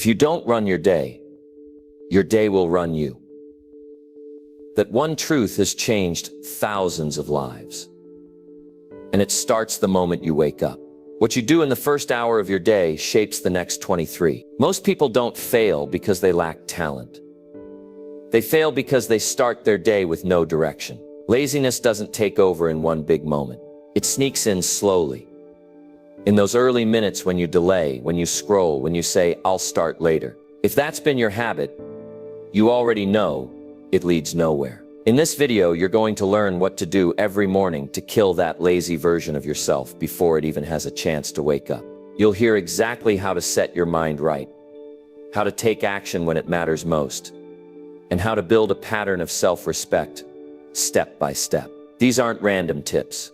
If you don't run your day will run you. That one truth has changed thousands of lives. And it starts the moment you wake up. What you do in the first hour of your day shapes the next 23. Most people don't fail because they lack talent. They fail because they start their day with no direction. Laziness doesn't take over in one big moment. It sneaks in slowly. In those early minutes when you delay, when you scroll, when you say, "I'll start later." If that's been your habit, you already know it leads nowhere. In this video, you're going to learn what to do every morning to kill that lazy version of yourself before it even has a chance to wake up. You'll hear exactly how to set your mind right, how to take action when it matters most, and how to build a pattern of self-respect, step by step. These aren't random tips.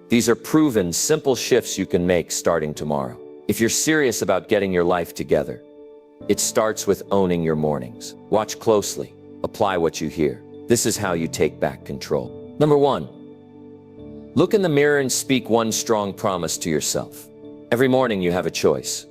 These are proven, simple shifts you can make starting tomorrow. If you're serious about getting your life together, it starts with owning your mornings. Watch closely. Apply what you hear. This is how you take back control. Number 1, look in the mirror and speak one strong promise to yourself. Every morning you have a choice.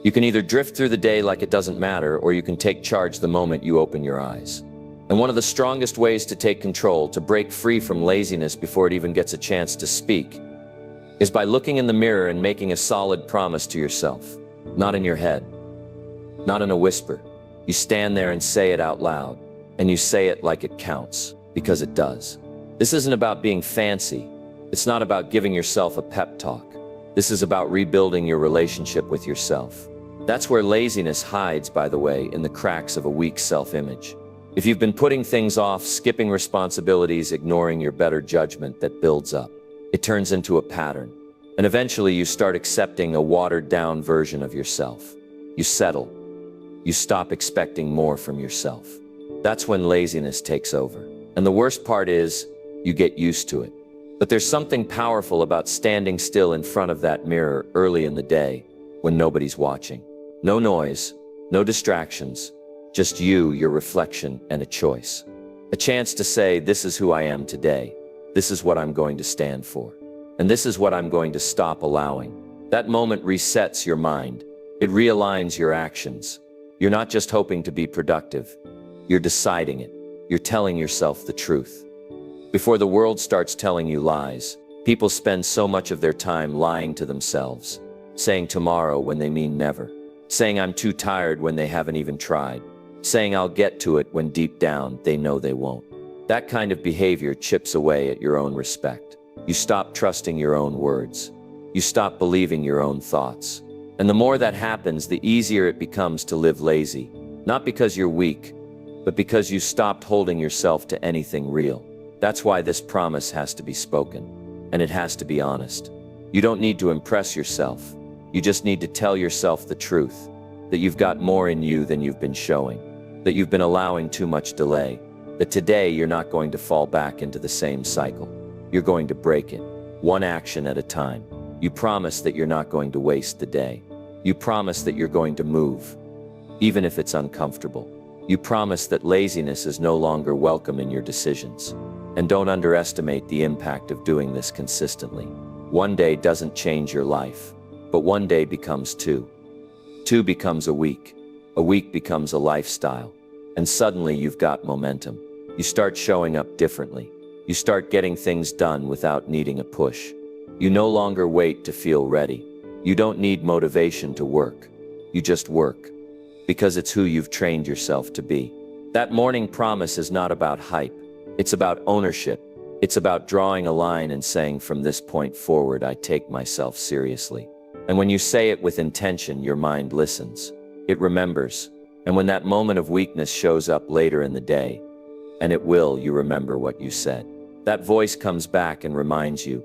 You can either drift through the day like it doesn't matter, or you can take charge the moment you open your eyes. And one of the strongest ways to take control, to break free from laziness before it even gets a chance to speak, is by looking in the mirror and making a solid promise to yourself. Not in your head, not in a whisper. You stand there and say it out loud, and you say it like it counts, because it does. This isn't about being fancy. It's not about giving yourself a pep talk. This is about rebuilding your relationship with yourself. That's where laziness hides, by the way, in the cracks of a weak self-image. If you've been putting things off, skipping responsibilities, ignoring your better judgment, that builds up. It turns into a pattern. And eventually you start accepting a watered-down version of yourself. You settle. You stop expecting more from yourself. That's when laziness takes over. And the worst part is, you get used to it. But there's something powerful about standing still in front of that mirror early in the day, when nobody's watching. No noise, no distractions. Just you, your reflection, and a choice. A chance to say, this is who I am today. This is what I'm going to stand for. And this is what I'm going to stop allowing. That moment resets your mind. It realigns your actions. You're not just hoping to be productive. You're deciding it. You're telling yourself the truth. Before the world starts telling you lies, people spend so much of their time lying to themselves, saying tomorrow when they mean never, saying I'm too tired when they haven't even tried, saying I'll get to it when deep down they know they won't. That kind of behavior chips away at your own respect. You stop trusting your own words. You stop believing your own thoughts. And the more that happens, the easier it becomes to live lazy. Not because you're weak, but because you stopped holding yourself to anything real. That's why this promise has to be spoken. And it has to be honest. You don't need to impress yourself. You just need to tell yourself the truth. That you've got more in you than you've been showing. That you've been allowing too much delay. That today you're not going to fall back into the same cycle. You're going to break it, one action at a time. You promise that you're not going to waste the day. You promise that you're going to move, even if it's uncomfortable. You promise that laziness is no longer welcome in your decisions. And don't underestimate the impact of doing this consistently. One day doesn't change your life, but one day becomes two. Two becomes a week becomes a lifestyle, and suddenly you've got momentum. You start showing up differently. You start getting things done without needing a push. You no longer wait to feel ready. You don't need motivation to work. You just work, because it's who you've trained yourself to be. That morning promise is not about hype. It's about ownership. It's about drawing a line and saying, from this point forward, I take myself seriously. And when you say it with intention, your mind listens. It remembers. And when that moment of weakness shows up later in the day, and it will, you remember what you said. That voice comes back and reminds you,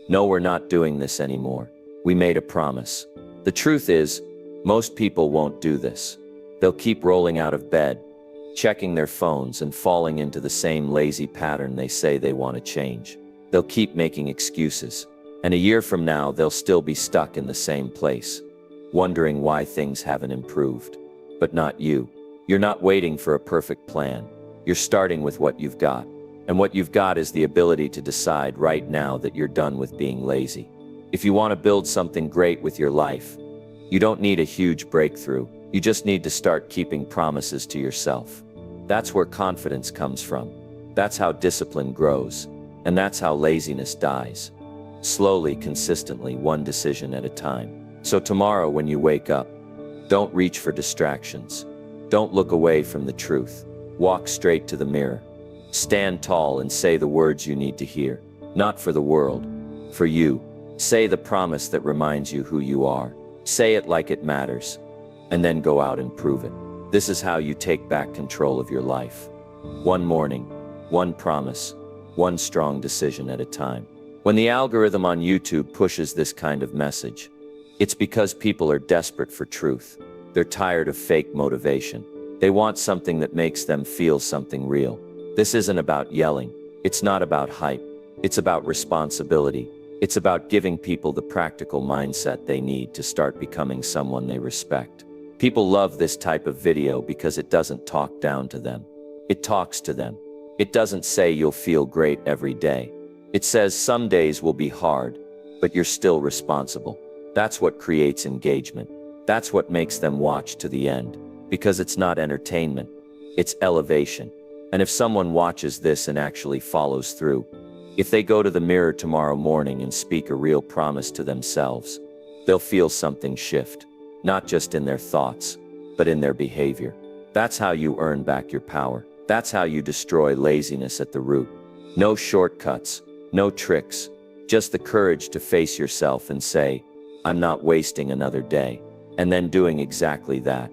no, we're not doing this anymore. We made a promise. The truth is, most people won't do this. They'll keep rolling out of bed, checking their phones and falling into the same lazy pattern they say they want to change. They'll keep making excuses. And a year from now, they'll still be stuck in the same place, wondering why things haven't improved. But not you. You're not waiting for a perfect plan. You're starting with what you've got. And what you've got is the ability to decide right now that you're done with being lazy. If you want to build something great with your life, you don't need a huge breakthrough. You just need to start keeping promises to yourself. That's where confidence comes from. That's how discipline grows. And that's how laziness dies. Slowly, consistently, one decision at a time. So tomorrow when you wake up, don't reach for distractions. Don't look away from the truth. Walk straight to the mirror. Stand tall and say the words you need to hear. Not for the world, for you. Say the promise that reminds you who you are. Say it like it matters. And then go out and prove it. This is how you take back control of your life. One morning, one promise, one strong decision at a time. When the algorithm on YouTube pushes this kind of message, it's because people are desperate for truth. They're tired of fake motivation. They want something that makes them feel something real. This isn't about yelling. It's not about hype. It's about responsibility. It's about giving people the practical mindset they need to start becoming someone they respect. People love this type of video because it doesn't talk down to them. It talks to them. It doesn't say you'll feel great every day. It says some days will be hard, but you're still responsible. That's what creates engagement. That's what makes them watch to the end. Because it's not entertainment, it's elevation. And if someone watches this and actually follows through, if they go to the mirror tomorrow morning and speak a real promise to themselves, they'll feel something shift. Not just in their thoughts, but in their behavior. That's how you earn back your power. That's how you destroy laziness at the root. No shortcuts, no tricks, just the courage to face yourself and say, I'm not wasting another day, and then doing exactly that.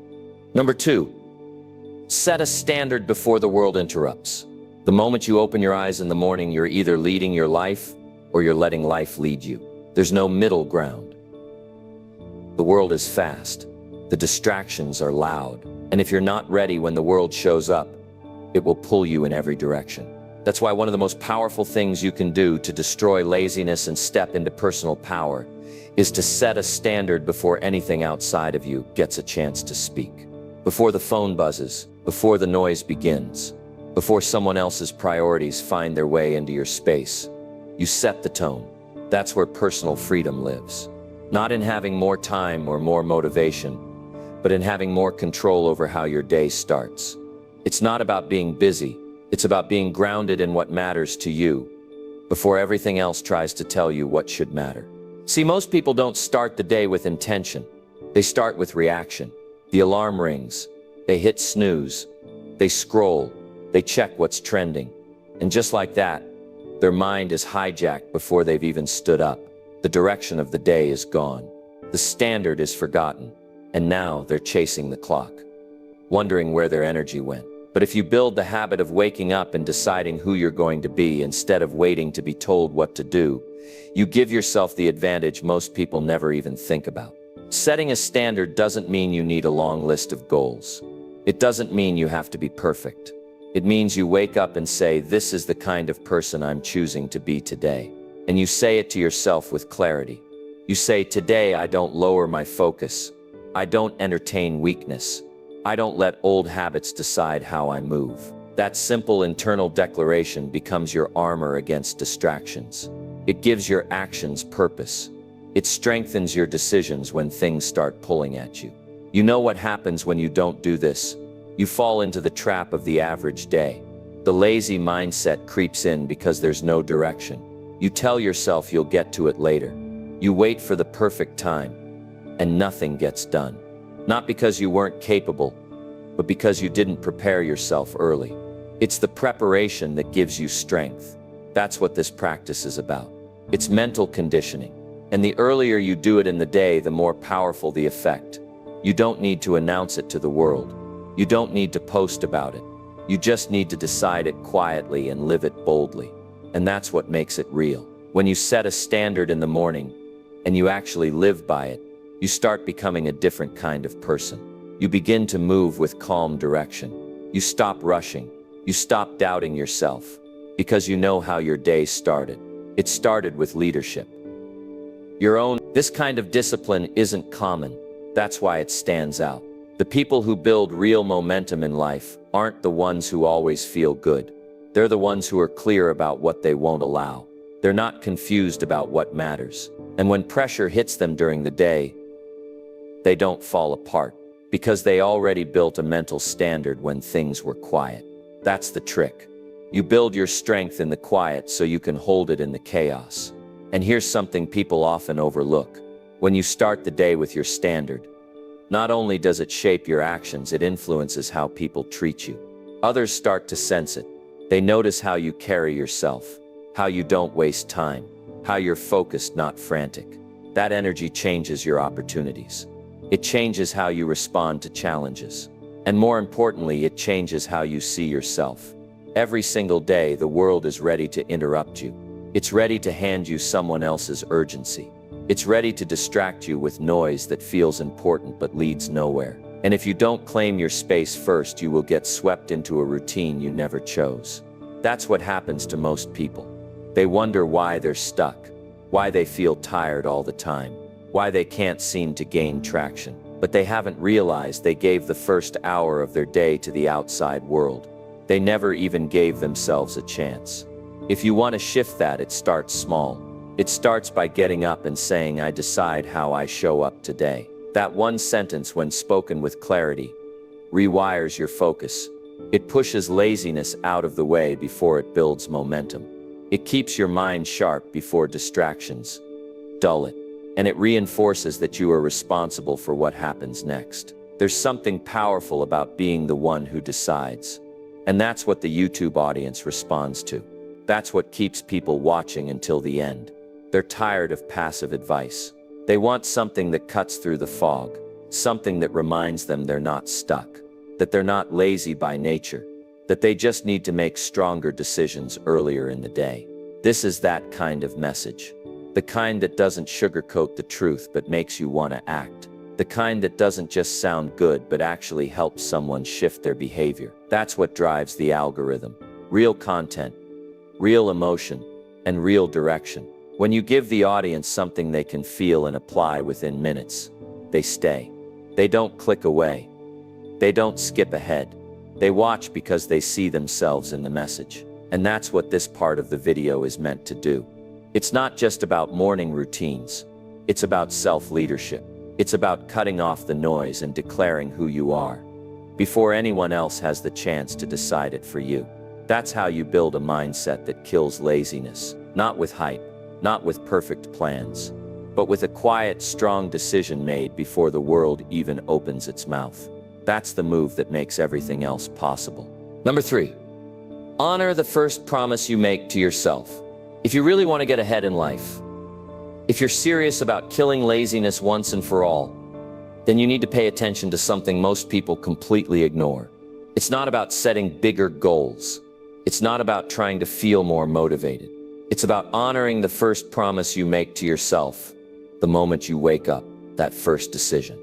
Number 2, set a standard before the world interrupts. The moment you open your eyes in the morning, you're either leading your life or you're letting life lead you. There's no middle ground. The world is fast. The distractions are loud. And if you're not ready when the world shows up, it will pull you in every direction. That's why one of the most powerful things you can do to destroy laziness and step into personal power is to set a standard before anything outside of you gets a chance to speak. Before the phone buzzes, before the noise begins, before someone else's priorities find their way into your space, you set the tone. That's where personal freedom lives. Not in having more time or more motivation, but in having more control over how your day starts. It's not about being busy. It's about being grounded in what matters to you before everything else tries to tell you what should matter. See, most people don't start the day with intention. They start with reaction. The alarm rings. They hit snooze. They scroll. They check what's trending. And just like that, their mind is hijacked before they've even stood up. The direction of the day is gone. The standard is forgotten. And now they're chasing the clock, wondering where their energy went. But if you build the habit of waking up and deciding who you're going to be instead of waiting to be told what to do, you give yourself the advantage most people never even think about. Setting a standard doesn't mean you need a long list of goals. It doesn't mean you have to be perfect. It means you wake up and say, this is the kind of person I'm choosing to be today. And you say it to yourself with clarity. You say, today I don't lower my focus. I don't entertain weakness. I don't let old habits decide how I move. That simple internal declaration becomes your armor against distractions. It gives your actions purpose. It strengthens your decisions when things start pulling at you. You know what happens when you don't do this? You fall into the trap of the average day. The lazy mindset creeps in because there's no direction. You tell yourself you'll get to it later. You wait for the perfect time, and nothing gets done. Not because you weren't capable, but because you didn't prepare yourself early. It's the preparation that gives you strength. That's what this practice is about. It's mental conditioning. And the earlier you do it in the day, the more powerful the effect. You don't need to announce it to the world. You don't need to post about it. You just need to decide it quietly and live it boldly. And that's what makes it real. When you set a standard in the morning, and you actually live by it, you start becoming a different kind of person. You begin to move with calm direction. You stop rushing. You stop doubting yourself, because you know how your day started. It started with leadership. This kind of discipline isn't common. That's why it stands out. The people who build real momentum in life aren't the ones who always feel good. They're the ones who are clear about what they won't allow. They're not confused about what matters. And when pressure hits them during the day, they don't fall apart. Because they already built a mental standard when things were quiet. That's the trick. You build your strength in the quiet so you can hold it in the chaos. And here's something people often overlook. When you start the day with your standard, not only does it shape your actions, it influences how people treat you. Others start to sense it. They notice how you carry yourself, how you don't waste time, how you're focused, not frantic. That energy changes your opportunities. It changes how you respond to challenges. And more importantly, it changes how you see yourself. Every single day, the world is ready to interrupt you. It's ready to hand you someone else's urgency. It's ready to distract you with noise that feels important but leads nowhere. And if you don't claim your space first, you will get swept into a routine you never chose. That's what happens to most people. They wonder why they're stuck, why they feel tired all the time, why they can't seem to gain traction. But they haven't realized they gave the first hour of their day to the outside world. They never even gave themselves a chance. If you want to shift that, it starts small. It starts by getting up and saying, "I decide how I show up today." That one sentence, when spoken with clarity, rewires your focus. It pushes laziness out of the way before it builds momentum. It keeps your mind sharp before distractions dull it. And it reinforces that you are responsible for what happens next. There's something powerful about being the one who decides. And that's what the YouTube audience responds to. That's what keeps people watching until the end. They're tired of passive advice. They want something that cuts through the fog, something that reminds them they're not stuck, that they're not lazy by nature, that they just need to make stronger decisions earlier in the day. This is that kind of message. The kind that doesn't sugarcoat the truth but makes you want to act. The kind that doesn't just sound good but actually helps someone shift their behavior. That's what drives the algorithm. Real content, real emotion, and real direction. When you give the audience something they can feel and apply within minutes, they stay. They don't click away. They don't skip ahead. They watch because they see themselves in the message. And that's what this part of the video is meant to do. It's not just about morning routines. It's about self-leadership. It's about cutting off the noise and declaring who you are before anyone else has the chance to decide it for you. That's how you build a mindset that kills laziness. Not with hype, not with perfect plans, but with a quiet, strong decision made before the world even opens its mouth. That's the move that makes everything else possible. Number 3, honor the first promise you make to yourself. If you really want to get ahead in life, if you're serious about killing laziness once and for all, then you need to pay attention to something most people completely ignore. It's not about setting bigger goals. It's not about trying to feel more motivated. It's about honoring the first promise you make to yourself the moment you wake up, that first decision,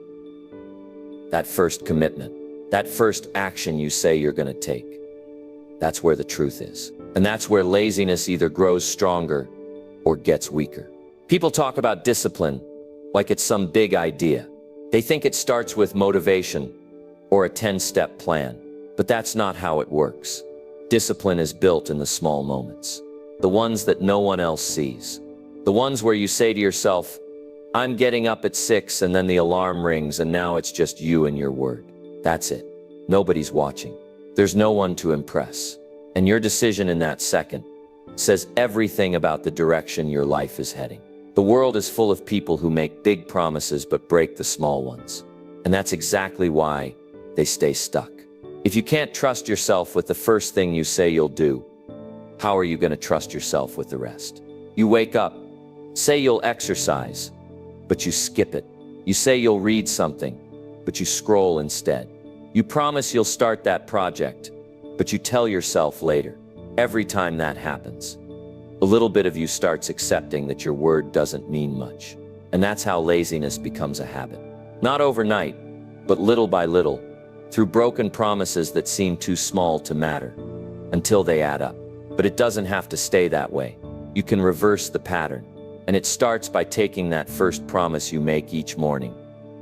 that first commitment, that first action you say you're going to take. That's where the truth is. And that's where laziness either grows stronger or gets weaker. People talk about discipline like it's some big idea. They think it starts with motivation or a 10-step plan, but that's not how it works. Discipline is built in the small moments, the ones that no one else sees, the ones where you say to yourself, "I'm getting up at 6," and then the alarm rings and now it's just you and your word. That's it. Nobody's watching. There's no one to impress. And your decision in that second says everything about the direction your life is heading. The world is full of people who make big promises but break the small ones. And that's exactly why they stay stuck. If you can't trust yourself with the first thing you say you'll do, how are you going to trust yourself with the rest? You wake up, say you'll exercise, but you skip it. You say you'll read something, but you scroll instead. You promise you'll start that project, but you tell yourself later. Every time that happens, a little bit of you starts accepting that your word doesn't mean much. And that's how laziness becomes a habit. Not overnight, but little by little, through broken promises that seem too small to matter, until they add up. But it doesn't have to stay that way. You can reverse the pattern. And it starts by taking that first promise you make each morning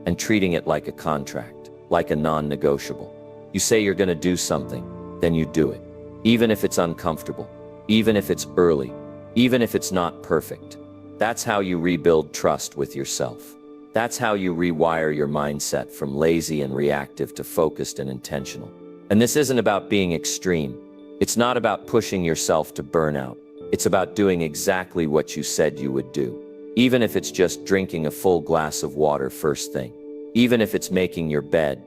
and treating it like a contract, like a non-negotiable. You say you're going to do something, then you do it. Even if it's uncomfortable, even if it's early, even if it's not perfect. That's how you rebuild trust with yourself. That's how you rewire your mindset from lazy and reactive to focused and intentional. And this isn't about being extreme. It's not about pushing yourself to burnout. It's about doing exactly what you said you would do. Even if it's just drinking a full glass of water first thing. Even if it's making your bed,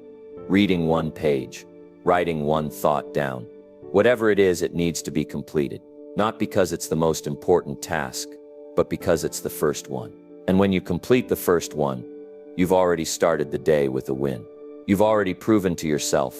reading one page, writing one thought down. Whatever it is, it needs to be completed. Not because it's the most important task, but because it's the first one. And when you complete the first one, you've already started the day with a win. You've already proven to yourself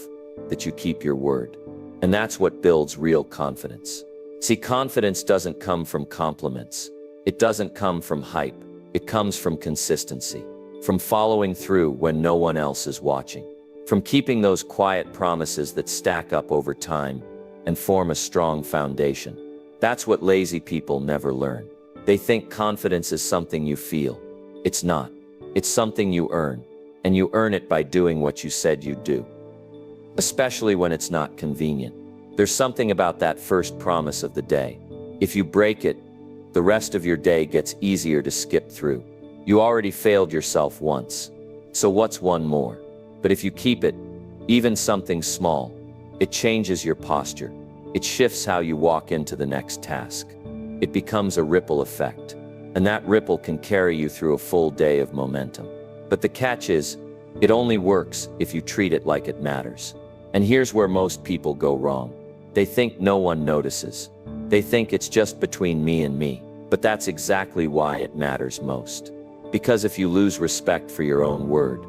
that you keep your word. And that's what builds real confidence. See, confidence doesn't come from compliments. It doesn't come from hype. It comes from consistency, from following through when no one else is watching, from keeping those quiet promises that stack up over time and form a strong foundation. That's what lazy people never learn. They think confidence is something you feel. It's not. It's something you earn, and you earn it by doing what you said you'd do. Especially when it's not convenient. There's something about that first promise of the day. If you break it, the rest of your day gets easier to skip through. You already failed yourself once. So what's one more? But if you keep it, even something small, it changes your posture. It shifts how you walk into the next task. It becomes a ripple effect. And that ripple can carry you through a full day of momentum. But the catch is, it only works if you treat it like it matters. And here's where most people go wrong. They think no one notices. They think it's just between me and me. But that's exactly why it matters most. Because if you lose respect for your own word,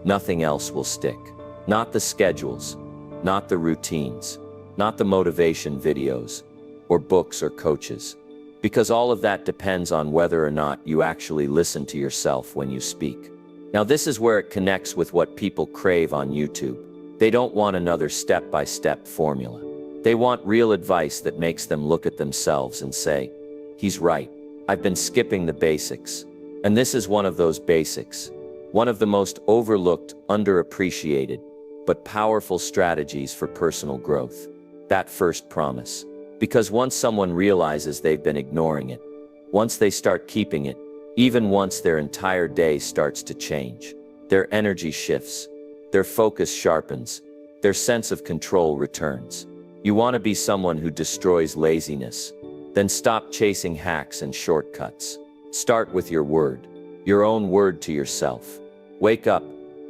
nothing else will stick. Not the schedules, not the routines, not the motivation videos, or books or coaches. Because all of that depends on whether or not you actually listen to yourself when you speak. Now this is where it connects with what people crave on YouTube. They don't want another step-by-step formula. They want real advice that makes them look at themselves and say, "He's right. I've been skipping the basics." And this is one of those basics. One of the most overlooked, underappreciated, but powerful strategies for personal growth. That first promise. Because once someone realizes they've been ignoring it, once they start keeping it, even once their entire day starts to change, their energy shifts, their focus sharpens, their sense of control returns. You want to be someone who destroys laziness? Then stop chasing hacks and shortcuts. Start with your word, your own word to yourself. Wake up,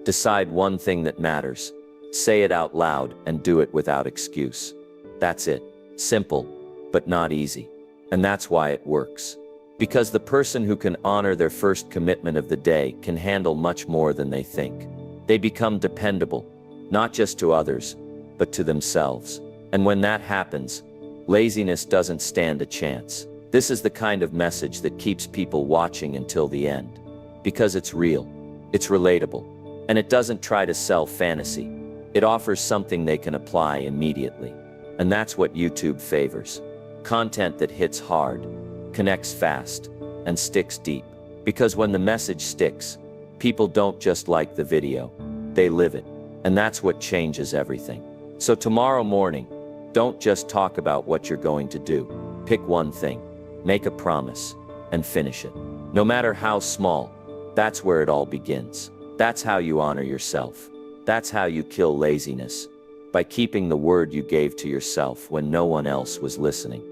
decide one thing that matters, say it out loud, and do it without excuse. That's it. Simple, but not easy. And that's why it works. Because the person who can honor their first commitment of the day can handle much more than they think. They become dependable, not just to others, but to themselves. And when that happens, laziness doesn't stand a chance. This is the kind of message that keeps people watching until the end. Because it's real, it's relatable, and it doesn't try to sell fantasy. It offers something they can apply immediately. And that's what YouTube favors. Content that hits hard, connects fast, and sticks deep. Because when the message sticks, people don't just like the video, they live it. And that's what changes everything. So tomorrow morning, don't just talk about what you're going to do. Pick one thing, make a promise, and finish it. No matter how small, that's where it all begins. That's how you honor yourself. That's how you kill laziness. By keeping the word you gave to yourself when no one else was listening.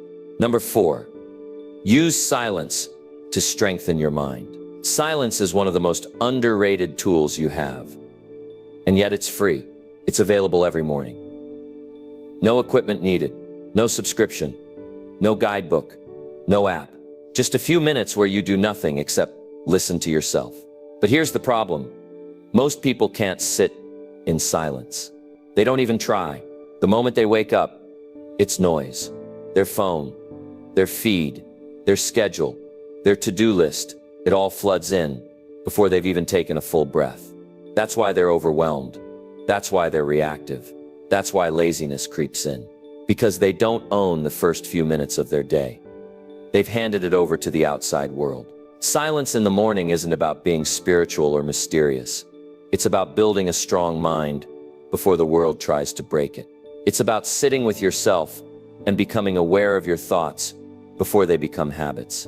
Number 4, use silence to strengthen your mind. Silence is one of the most underrated tools you have. And yet it's free. It's available every morning. No equipment needed, no subscription, no guidebook, no app. Just a few minutes where you do nothing except listen to yourself. But here's the problem. Most people can't sit in silence. They don't even try. The moment they wake up, it's noise. Their phone, their feed, their schedule, their to-do list, it all floods in before they've even taken a full breath. That's why they're overwhelmed. That's why they're reactive. That's why laziness creeps in. Because they don't own the first few minutes of their day. They've handed it over to the outside world. Silence in the morning isn't about being spiritual or mysterious. It's about building a strong mind before the world tries to break it. It's about sitting with yourself and becoming aware of your thoughts before they become habits,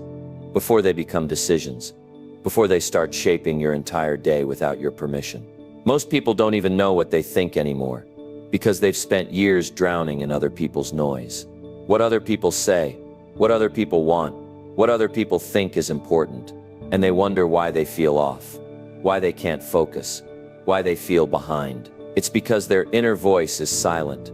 before they become decisions, before they start shaping your entire day without your permission. Most people don't even know what they think anymore, because they've spent years drowning in other people's noise. What other people say, what other people want, what other people think is important, and they wonder why they feel off, why they can't focus, why they feel behind. It's because their inner voice is silent,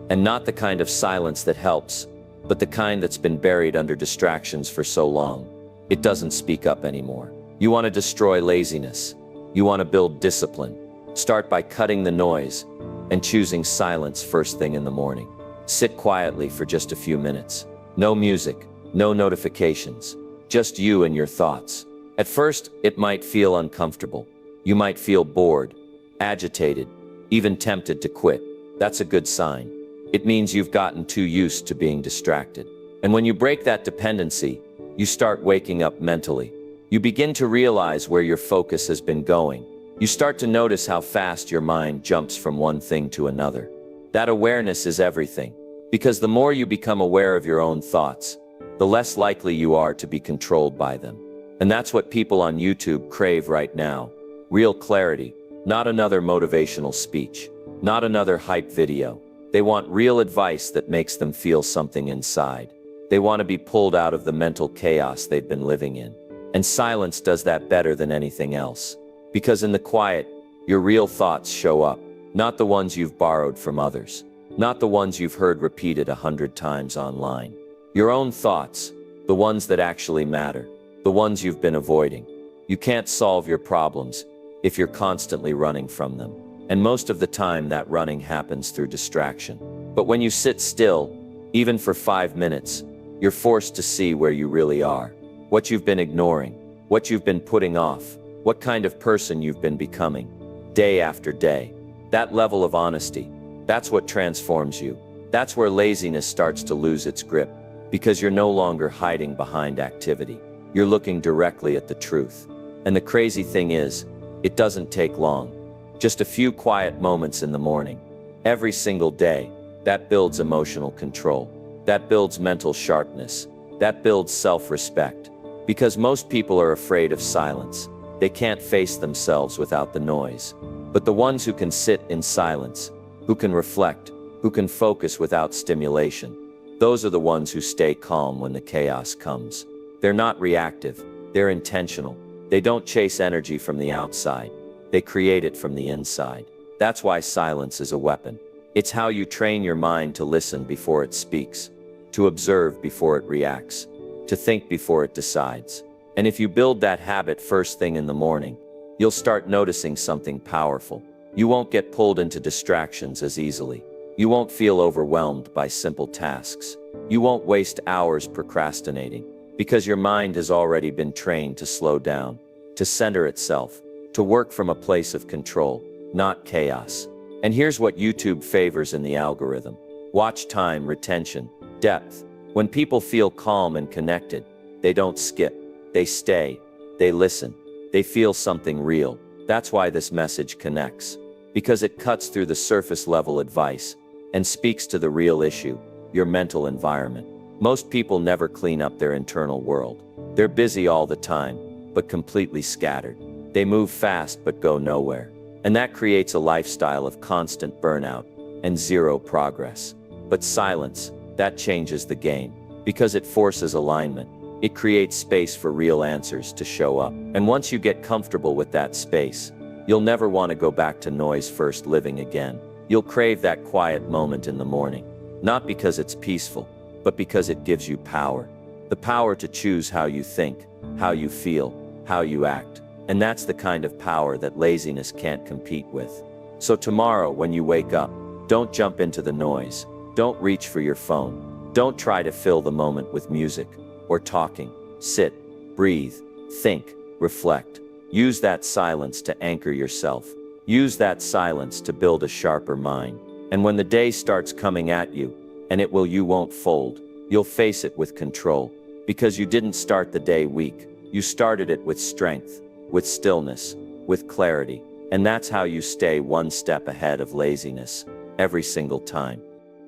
and not the kind of silence that helps, but the kind that's been buried under distractions for so long. It doesn't speak up anymore. You want to destroy laziness. You want to build discipline. Start by cutting the noise and choosing silence first thing in the morning. Sit quietly for just a few minutes. No music, no notifications, just you and your thoughts. At first, it might feel uncomfortable. You might feel bored, agitated, even tempted to quit. That's a good sign. It means you've gotten too used to being distracted. And when you break that dependency, you start waking up mentally. You begin to realize where your focus has been going. You start to notice how fast your mind jumps from one thing to another. That awareness is everything, because the more you become aware of your own thoughts, the less likely you are to be controlled by them. And that's what people on YouTube crave right now. Real clarity, not another motivational speech, not another hype video. They want real advice that makes them feel something inside. They want to be pulled out of the mental chaos they've been living in. And silence does that better than anything else. Because in the quiet, your real thoughts show up, not the ones you've borrowed from others, not the ones you've heard repeated 100 times online. Your own thoughts, the ones that actually matter, the ones you've been avoiding. You can't solve your problems if you're constantly running from them. And most of the time that running happens through distraction. But when you sit still, even for 5 minutes, you're forced to see where you really are, what you've been ignoring, what you've been putting off, what kind of person you've been becoming, day after day. That level of honesty, that's what transforms you. That's where laziness starts to lose its grip, because you're no longer hiding behind activity. You're looking directly at the truth. And the crazy thing is, it doesn't take long. Just a few quiet moments in the morning, every single day. That builds emotional control. That builds mental sharpness. That builds self-respect. Because most people are afraid of silence. They can't face themselves without the noise. But the ones who can sit in silence, who can reflect, who can focus without stimulation, those are the ones who stay calm when the chaos comes. They're not reactive. They're intentional. They don't chase energy from the outside. They create it from the inside. That's why silence is a weapon. It's how you train your mind to listen before it speaks, to observe before it reacts, to think before it decides. And if you build that habit first thing in the morning, you'll start noticing something powerful. You won't get pulled into distractions as easily. You won't feel overwhelmed by simple tasks. You won't waste hours procrastinating, because your mind has already been trained to slow down, to center itself, to work from a place of control, not chaos. And here's what YouTube favors in the algorithm: watch time, retention, depth. When people feel calm and connected, they don't skip, they stay, they listen, they feel something real. That's why this message connects, because it cuts through the surface level advice and speaks to the real issue, your mental environment. Most people never clean up their internal world. They're busy all the time, but completely scattered. They move fast but go nowhere. And that creates a lifestyle of constant burnout and zero progress. But silence, that changes the game, because it forces alignment. It creates space for real answers to show up. And once you get comfortable with that space, you'll never want to go back to noise-first living again. You'll crave that quiet moment in the morning, not because it's peaceful, but because it gives you power. The power to choose how you think, how you feel, how you act. And that's the kind of power that laziness can't compete with. So tomorrow, when you wake up, don't jump into the noise. Don't reach for your phone. Don't try to fill the moment with music or talking. Sit, breathe, think, reflect. Use that silence to anchor yourself. Use that silence to build a sharper mind. And when the day starts coming at you, and you won't fold. You'll face it with control, because you didn't start the day weak. You started it with strength, with stillness, with clarity. And that's how you stay one step ahead of laziness every single time.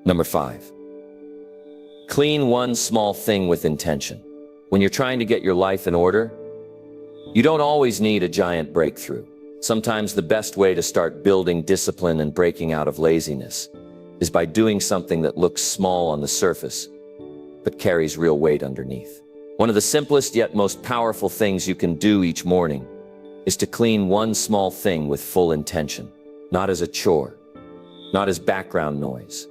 Number 5. Clean one small thing with intention. When you're trying to get your life in order, You don't always need a giant breakthrough. Sometimes the best way to start building discipline and breaking out of laziness is by doing something that looks small on the surface, but carries real weight underneath. One of the simplest yet most powerful things you can do each morning is to clean one small thing with full intention, not as a chore, not as background noise,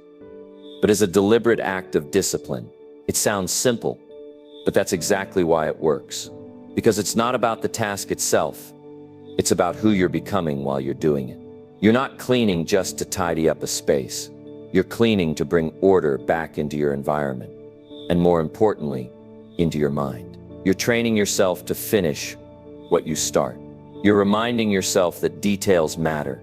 but as a deliberate act of discipline. It sounds simple, but that's exactly why it works. Because it's not about the task itself, it's about who you're becoming while you're doing it. You're not cleaning just to tidy up a space. You're cleaning to bring order back into your environment, and more importantly, into your mind. You're training yourself to finish what you start. You're reminding yourself that details matter,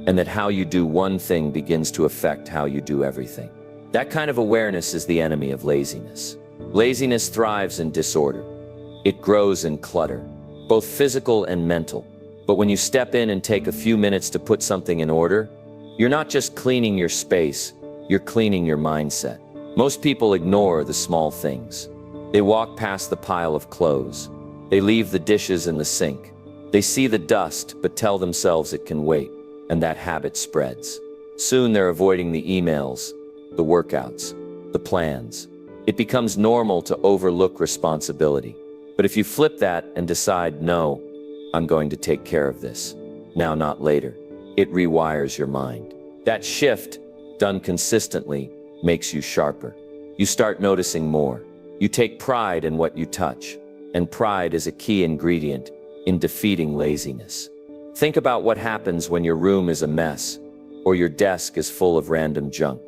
and that how you do one thing begins to affect how you do everything. That kind of awareness is the enemy of laziness. Laziness thrives in disorder. It grows in clutter, both physical and mental. But when you step in and take a few minutes to put something in order, you're not just cleaning your space, you're cleaning your mindset. Most people ignore the small things. They walk past the pile of clothes. They leave the dishes in the sink. They see the dust, but tell themselves it can wait, and that habit spreads. Soon they're avoiding the emails, the workouts, the plans. It becomes normal to overlook responsibility. But if you flip that and decide, no, I'm going to take care of this, now not later, it rewires your mind. That shift, done consistently, makes you sharper. You start noticing more. You take pride in what you touch, and pride is a key ingredient in defeating laziness. Think about what happens when your room is a mess, or your desk is full of random junk.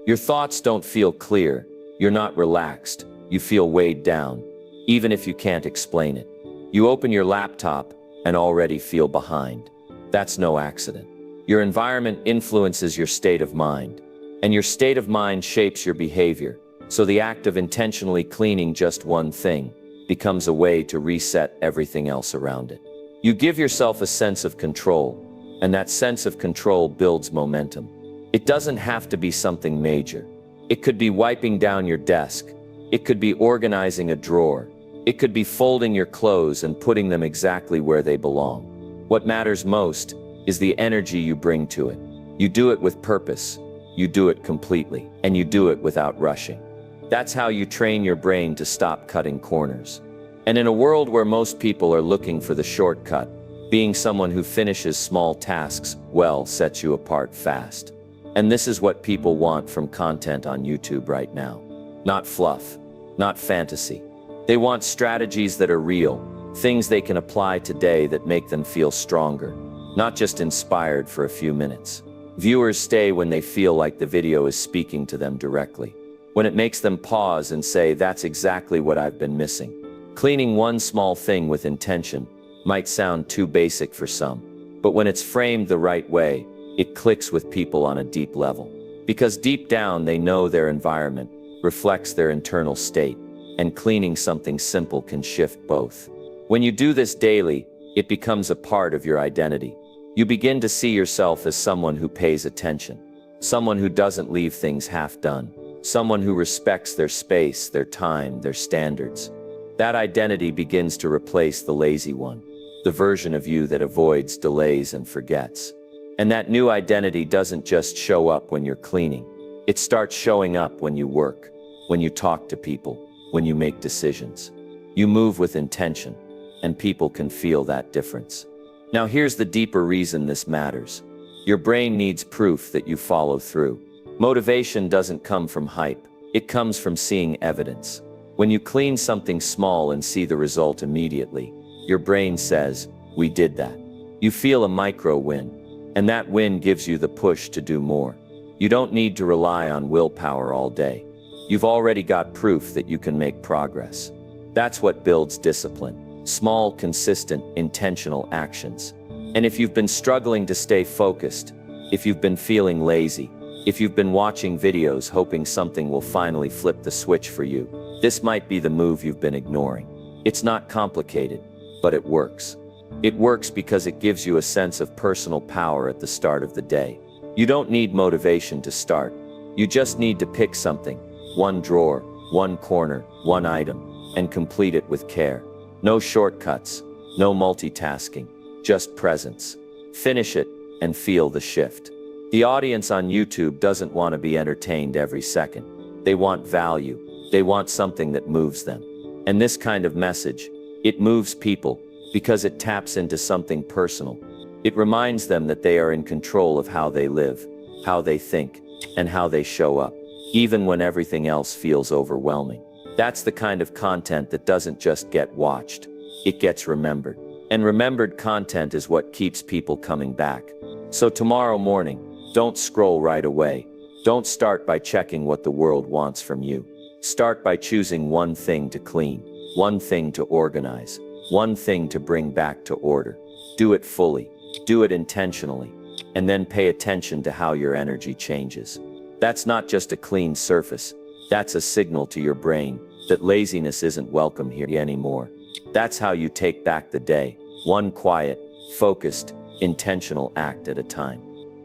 Your thoughts don't feel clear. You're not relaxed. You feel weighed down, even if you can't explain it. You open your laptop and already feel behind. That's no accident. Your environment influences your state of mind, and your state of mind shapes your behavior. So the act of intentionally cleaning just one thing becomes a way to reset everything else around it. You give yourself a sense of control, and that sense of control builds momentum. It doesn't have to be something major. It could be wiping down your desk. It could be organizing a drawer. It could be folding your clothes and putting them exactly where they belong. What matters most is the energy you bring to it. You do it with purpose. You do it completely, and you do it without rushing. That's how you train your brain to stop cutting corners. And in a world where most people are looking for the shortcut, being someone who finishes small tasks well sets you apart fast. And this is what people want from content on YouTube right now. Not fluff, not fantasy. They want strategies that are real, things they can apply today that make them feel stronger, not just inspired for a few minutes. Viewers stay when they feel like the video is speaking to them directly, when it makes them pause and say, that's exactly what I've been missing. Cleaning one small thing with intention might sound too basic for some, but when it's framed the right way, it clicks with people on a deep level. Because deep down they know their environment reflects their internal state, and cleaning something simple can shift both. When you do this daily, it becomes a part of your identity. You begin to see yourself as someone who pays attention, someone who doesn't leave things half done, someone who respects their space, their time, their standards. That identity begins to replace the lazy one, the version of you that avoids, delays, and forgets. And that new identity doesn't just show up when you're cleaning. It starts showing up when you work, when you talk to people, when you make decisions. You move with intention, and people can feel that difference. Now here's the deeper reason this matters. Your brain needs proof that you follow through. Motivation doesn't come from hype. It comes from seeing evidence. When you clean something small and see the result immediately, your brain says, we did that. You feel a micro win, and that win gives you the push to do more. You don't need to rely on willpower all day. You've already got proof that you can make progress. That's what builds discipline. Small, consistent, intentional actions. And if you've been struggling to stay focused, if you've been feeling lazy, if you've been watching videos hoping something will finally flip the switch for you, this might be the move you've been ignoring. It's not complicated, but it works. It works because it gives you a sense of personal power at the start of the day. You don't need motivation to start. You just need to pick something, one drawer, one corner, one item, and complete it with care. No shortcuts, No multitasking, just presence. Finish it and feel the shift. The audience on YouTube doesn't want to be entertained every second. They want value. They want something that moves them. And this kind of message, it moves people because it taps into something personal. It reminds them that they are in control of how they live, how they think, and how they show up, even when everything else feels overwhelming. That's the kind of content that doesn't just get watched, it gets remembered. And remembered content is what keeps people coming back. So tomorrow morning, don't scroll right away. Don't start by checking what the world wants from you. Start by choosing one thing to clean, one thing to organize, one thing to bring back to order. Do it fully, do it intentionally, and then pay attention to how your energy changes. That's not just a clean surface, that's a signal to your brain that laziness isn't welcome here anymore. That's how you take back the day, one quiet, focused, intentional act at a time.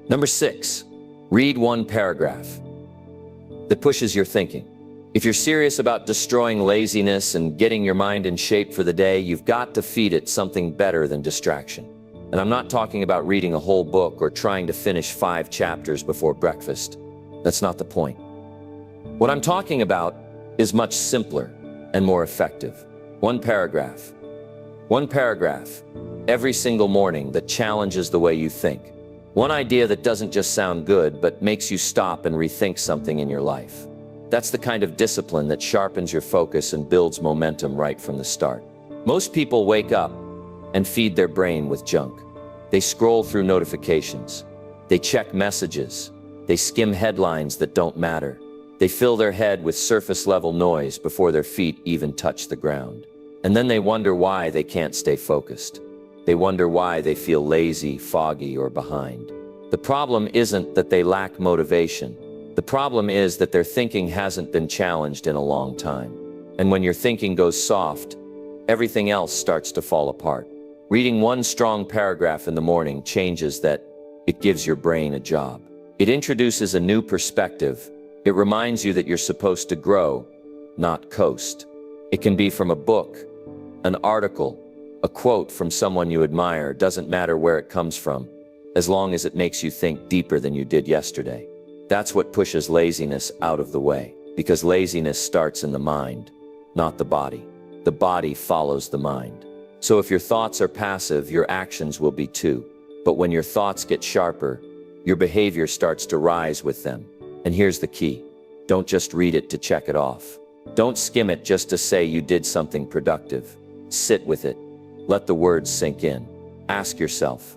Number 6, read one paragraph that pushes your thinking. If you're serious about destroying laziness and getting your mind in shape for the day, you've got to feed it something better than distraction. And I'm not talking about reading a whole book or trying to finish 5 chapters before breakfast. That's not the point. What I'm talking about is much simpler and more effective. One paragraph. One paragraph every single morning that challenges the way you think. One idea that doesn't just sound good, but makes you stop and rethink something in your life. That's the kind of discipline that sharpens your focus and builds momentum right from the start. Most people wake up and feed their brain with junk. They scroll through notifications. They check messages. They skim headlines that don't matter. They fill their head with surface-level noise before their feet even touch the ground. And then they wonder why they can't stay focused. They wonder why they feel lazy, foggy, or behind. The problem isn't that they lack motivation. The problem is that their thinking hasn't been challenged in a long time. And when your thinking goes soft, everything else starts to fall apart. Reading one strong paragraph in the morning changes that. It gives your brain a job. It introduces a new perspective. It reminds you that you're supposed to grow, not coast. It can be from a book, an article, a quote from someone you admire. Doesn't matter where it comes from, as long as it makes you think deeper than you did yesterday. That's what pushes laziness out of the way, because laziness starts in the mind, not the body. The body follows the mind. So if your thoughts are passive, your actions will be too. But when your thoughts get sharper, your behavior starts to rise with them. And here's the key. Don't just read it to check it off. Don't skim it just to say you did something productive. Sit with it. Let the words sink in. Ask yourself,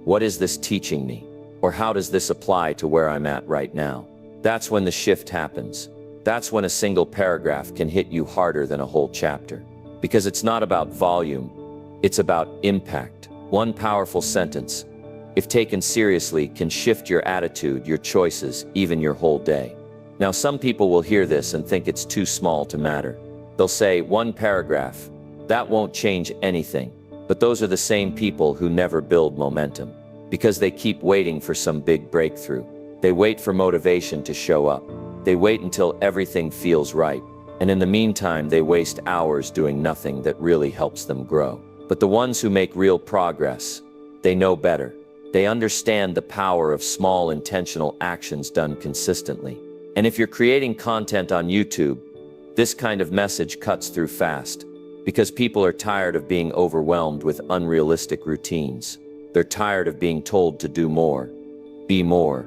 what is this teaching me? Or how does this apply to where I'm at right now? That's when the shift happens. That's when a single paragraph can hit you harder than a whole chapter. Because it's not about volume, it's about impact. One powerful sentence, if taken seriously, can shift your attitude, your choices, even your whole day. Now, some people will hear this and think it's too small to matter. They'll say, one paragraph, that won't change anything. But those are the same people who never build momentum, because they keep waiting for some big breakthrough. They wait for motivation to show up. They wait until everything feels right. And in the meantime, they waste hours doing nothing that really helps them grow. But the ones who make real progress, they know better. They understand the power of small intentional actions done consistently. And if you're creating content on YouTube, this kind of message cuts through fast, because people are tired of being overwhelmed with unrealistic routines. They're tired of being told to do more, be more,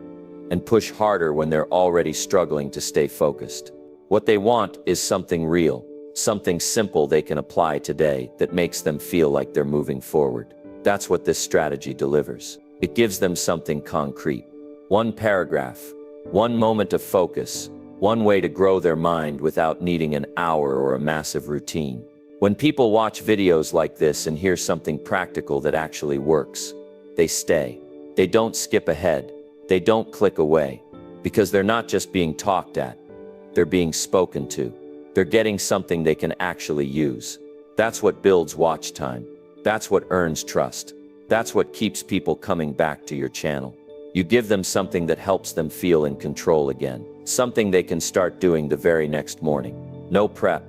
and push harder when they're already struggling to stay focused. What they want is something real, something simple they can apply today that makes them feel like they're moving forward. That's what this strategy delivers. It gives them something concrete. One paragraph, one moment of focus, one way to grow their mind without needing an hour or a massive routine. When people watch videos like this and hear something practical that actually works, they stay. They don't skip ahead. They don't click away, because they're not just being talked at. They're being spoken to. They're getting something they can actually use. That's what builds watch time. That's what earns trust. That's what keeps people coming back to your channel. You give them something that helps them feel in control again. Something they can start doing the very next morning. No prep,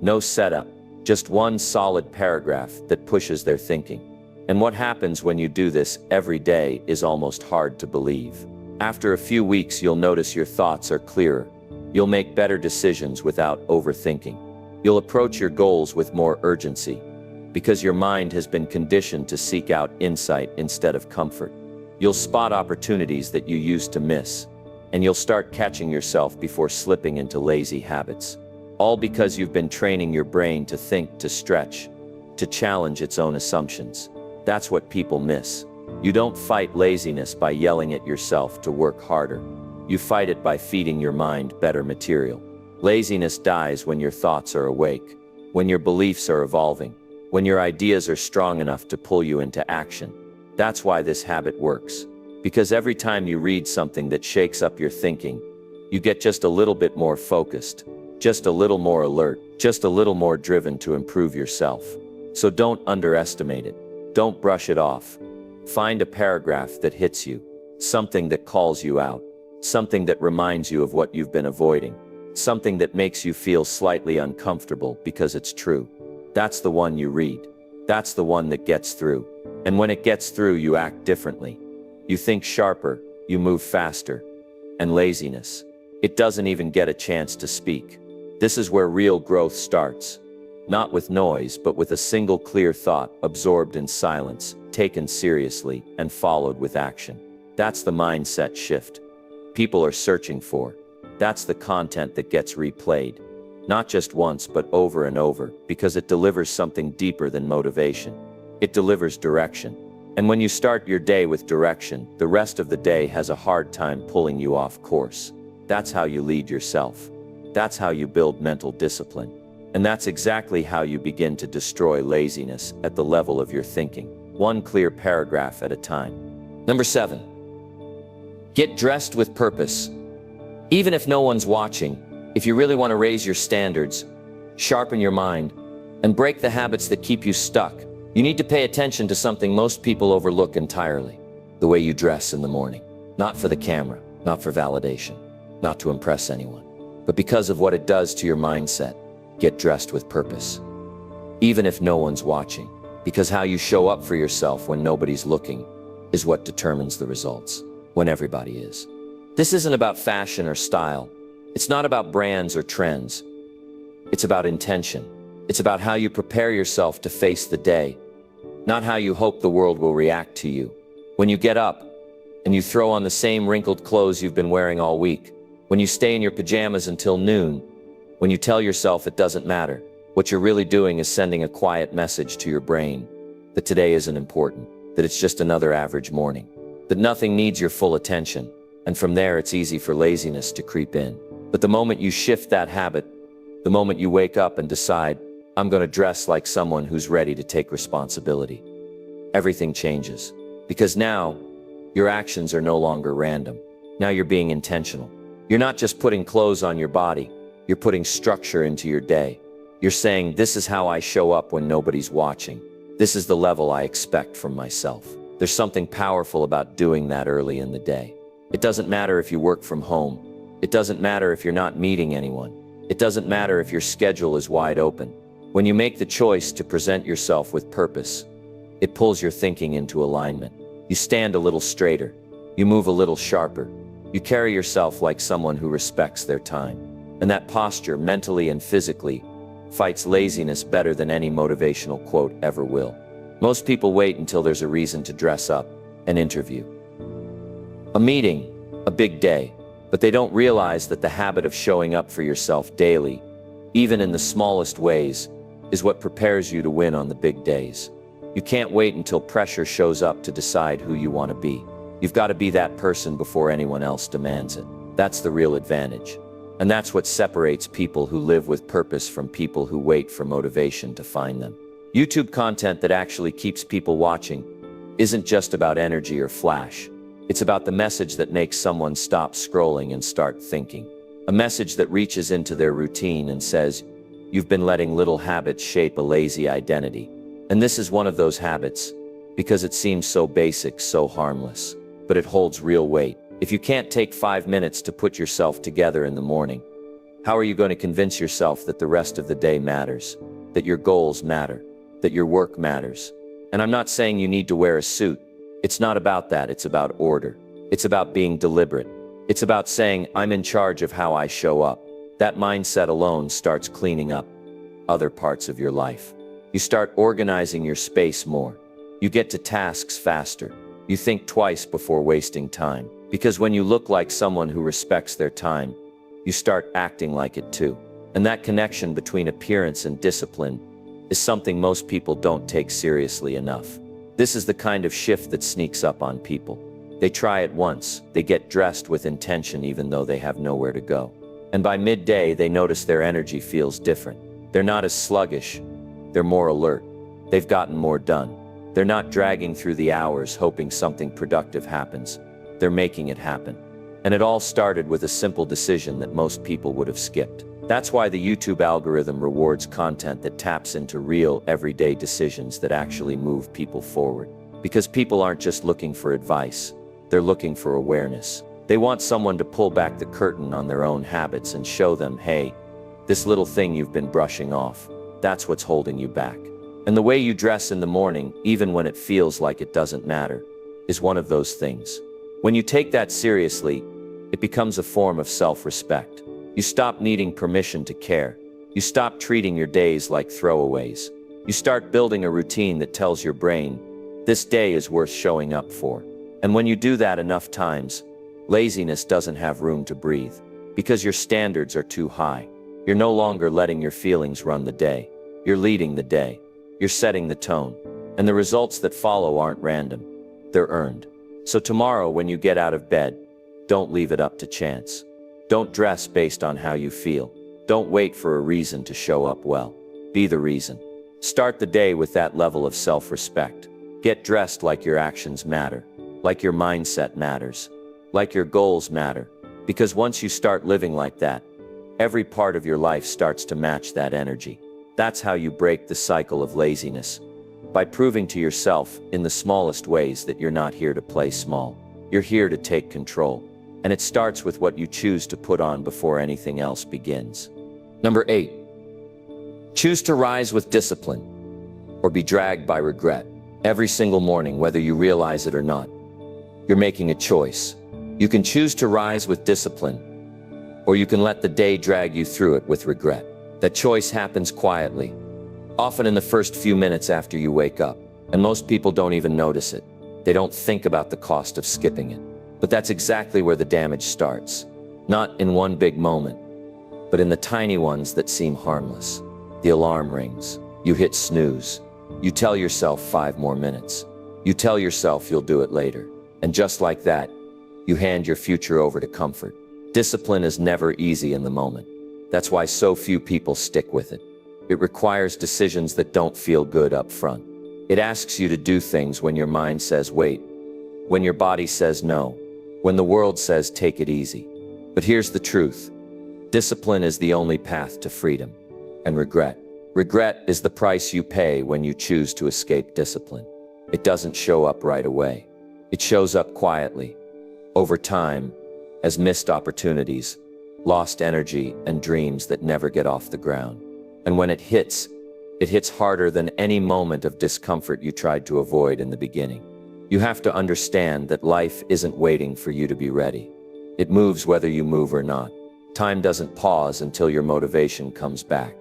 no setup, Just one solid paragraph that pushes their thinking. And what happens when you do this every day is almost hard to believe. After a few weeks, you'll notice your thoughts are clearer. You'll make better decisions without overthinking. You'll approach your goals with more urgency, because your mind has been conditioned to seek out insight instead of comfort. You'll spot opportunities that you used to miss, and you'll start catching yourself before slipping into lazy habits. All because you've been training your brain to think, to stretch, to challenge its own assumptions. That's what people miss. You don't fight laziness by yelling at yourself to work harder. You fight it by feeding your mind better material. Laziness dies when your thoughts are awake, when your beliefs are evolving, when your ideas are strong enough to pull you into action. That's why this habit works. Because every time you read something that shakes up your thinking, you get just a little bit more focused, just a little more alert, just a little more driven to improve yourself. So don't underestimate it. Don't brush it off. Find a paragraph that hits you, something that calls you out, something that reminds you of what you've been avoiding, something that makes you feel slightly uncomfortable because it's true. That's the one you read. That's the one that gets through. And when it gets through, you act differently. You think sharper, you move faster. And laziness, it doesn't even get a chance to speak. This is where real growth starts. Not with noise, but with a single clear thought, absorbed in silence, taken seriously, and followed with action. That's the mindset shift people are searching for. That's the content that gets replayed. Not just once, but over and over, because it delivers something deeper than motivation. It delivers direction. And when you start your day with direction, the rest of the day has a hard time pulling you off course. That's how you lead yourself. That's how you build mental discipline. And that's exactly how you begin to destroy laziness at the level of your thinking, one clear paragraph at a time. Number 7. Get dressed with purpose. Even if no one's watching, if you really want to raise your standards, sharpen your mind, and break the habits that keep you stuck, you need to pay attention to something most people overlook entirely: the way you dress in the morning. Not for the camera, not for validation, not to impress anyone, but because of what it does to your mindset. Get dressed with purpose. Even if no one's watching, because how you show up for yourself when nobody's looking is what determines the results, when everybody is. This isn't about fashion or style. It's not about brands or trends. It's about intention. It's about how you prepare yourself to face the day, not how you hope the world will react to you. When you get up and you throw on the same wrinkled clothes you've been wearing all week, when you stay in your pajamas until noon, when you tell yourself it doesn't matter, what you're really doing is sending a quiet message to your brain that today isn't important, that it's just another average morning, that nothing needs your full attention, and from there it's easy for laziness to creep in. But the moment you shift that habit, the moment you wake up and decide, I'm going to dress like someone who's ready to take responsibility, everything changes. Because now, your actions are no longer random. Now you're being intentional. You're not just putting clothes on your body, you're putting structure into your day. You're saying, this is how I show up when nobody's watching. This is the level I expect from myself. There's something powerful about doing that early in the day. It doesn't matter if you work from home. It doesn't matter if you're not meeting anyone. It doesn't matter if your schedule is wide open. When you make the choice to present yourself with purpose, it pulls your thinking into alignment. You stand a little straighter. You move a little sharper. You carry yourself like someone who respects their time. And that posture, mentally and physically, fights laziness better than any motivational quote ever will. Most people wait until there's a reason to dress up, an interview, a meeting, a big day, but they don't realize that the habit of showing up for yourself daily, even in the smallest ways, is what prepares you to win on the big days. You can't wait until pressure shows up to decide who you want to be. You've got to be that person before anyone else demands it. That's the real advantage. And that's what separates people who live with purpose from people who wait for motivation to find them. YouTube content that actually keeps people watching isn't just about energy or flash. It's about the message that makes someone stop scrolling and start thinking. A message that reaches into their routine and says, you've been letting little habits shape a lazy identity. And this is one of those habits, because it seems so basic, so harmless, but it holds real weight. If you can't take 5 minutes to put yourself together in the morning, how are you going to convince yourself that the rest of the day matters? that your goals matter, that your work matters. And I'm not saying you need to wear a suit. It's not about that, it's about order. It's about being deliberate. It's about saying, I'm in charge of how I show up. That mindset alone starts cleaning up other parts of your life. You start organizing your space more. You get to tasks faster. You think twice before wasting time. Because when you look like someone who respects their time, you start acting like it too. And that connection between appearance and discipline is something most people don't take seriously enough. This is the kind of shift that sneaks up on people. They try it once, they get dressed with intention even though they have nowhere to go. And by midday, they notice their energy feels different. They're not as sluggish, they're more alert. They've gotten more done. They're not dragging through the hours hoping something productive happens. They're making it happen. And it all started with a simple decision that most people would have skipped. That's why the YouTube algorithm rewards content that taps into real, everyday decisions that actually move people forward. Because people aren't just looking for advice, they're looking for awareness. They want someone to pull back the curtain on their own habits and show them, hey, this little thing you've been brushing off, that's what's holding you back. And the way you dress in the morning, even when it feels like it doesn't matter, is one of those things. When you take that seriously, it becomes a form of self-respect. You stop needing permission to care. You stop treating your days like throwaways. You start building a routine that tells your brain, this day is worth showing up for. And when you do that enough times, laziness doesn't have room to breathe. Because your standards are too high. You're no longer letting your feelings run the day. You're leading the day. You're setting the tone. And the results that follow aren't random. They're earned. So tomorrow when you get out of bed, don't leave it up to chance. Don't dress based on how you feel. Don't wait for a reason to show up well. Be the reason. Start the day with that level of self-respect. Get dressed like your actions matter, like your mindset matters, like your goals matter. Because once you start living like that, every part of your life starts to match that energy. That's how you break the cycle of laziness. By proving to yourself in the smallest ways that you're not here to play small. You're here to take control. And it starts with what you choose to put on before anything else begins. Number 8. Choose to rise with discipline or be dragged by regret. Every single morning, whether you realize it or not, you're making a choice. You can choose to rise with discipline, or you can let the day drag you through it with regret. That choice happens quietly, often in the first few minutes after you wake up, and most people don't even notice it. They don't think about the cost of skipping it. But that's exactly where the damage starts. Not in one big moment, but in the tiny ones that seem harmless. The alarm rings. You hit snooze. You tell yourself 5 more minutes. You tell yourself you'll do it later. And just like that, you hand your future over to comfort. Discipline is never easy in the moment. That's why so few people stick with it. It requires decisions that don't feel good up front. It asks you to do things when your mind says wait, when your body says no, when the world says take it easy. But here's the truth. Discipline is the only path to freedom. And regret. Regret is the price you pay when you choose to escape discipline. It doesn't show up right away. It shows up quietly, over time, as missed opportunities, lost energy, and dreams that never get off the ground. And when it hits harder than any moment of discomfort you tried to avoid in the beginning. You have to understand that life isn't waiting for you to be ready. It moves whether you move or not. Time doesn't pause until your motivation comes back.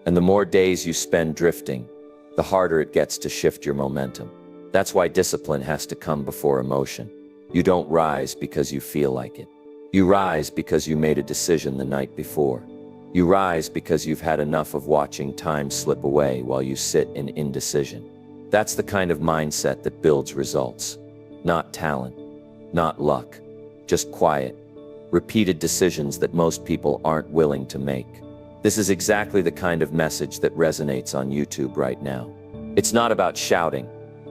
And the more days you spend drifting, the harder it gets to shift your momentum. That's why discipline has to come before emotion. You don't rise because you feel like it. You rise because you made a decision the night before. You rise because you've had enough of watching time slip away while you sit in indecision. That's the kind of mindset that builds results. Not talent, not luck, just quiet, repeated decisions that most people aren't willing to make. This is exactly the kind of message that resonates on YouTube right now. It's not about shouting.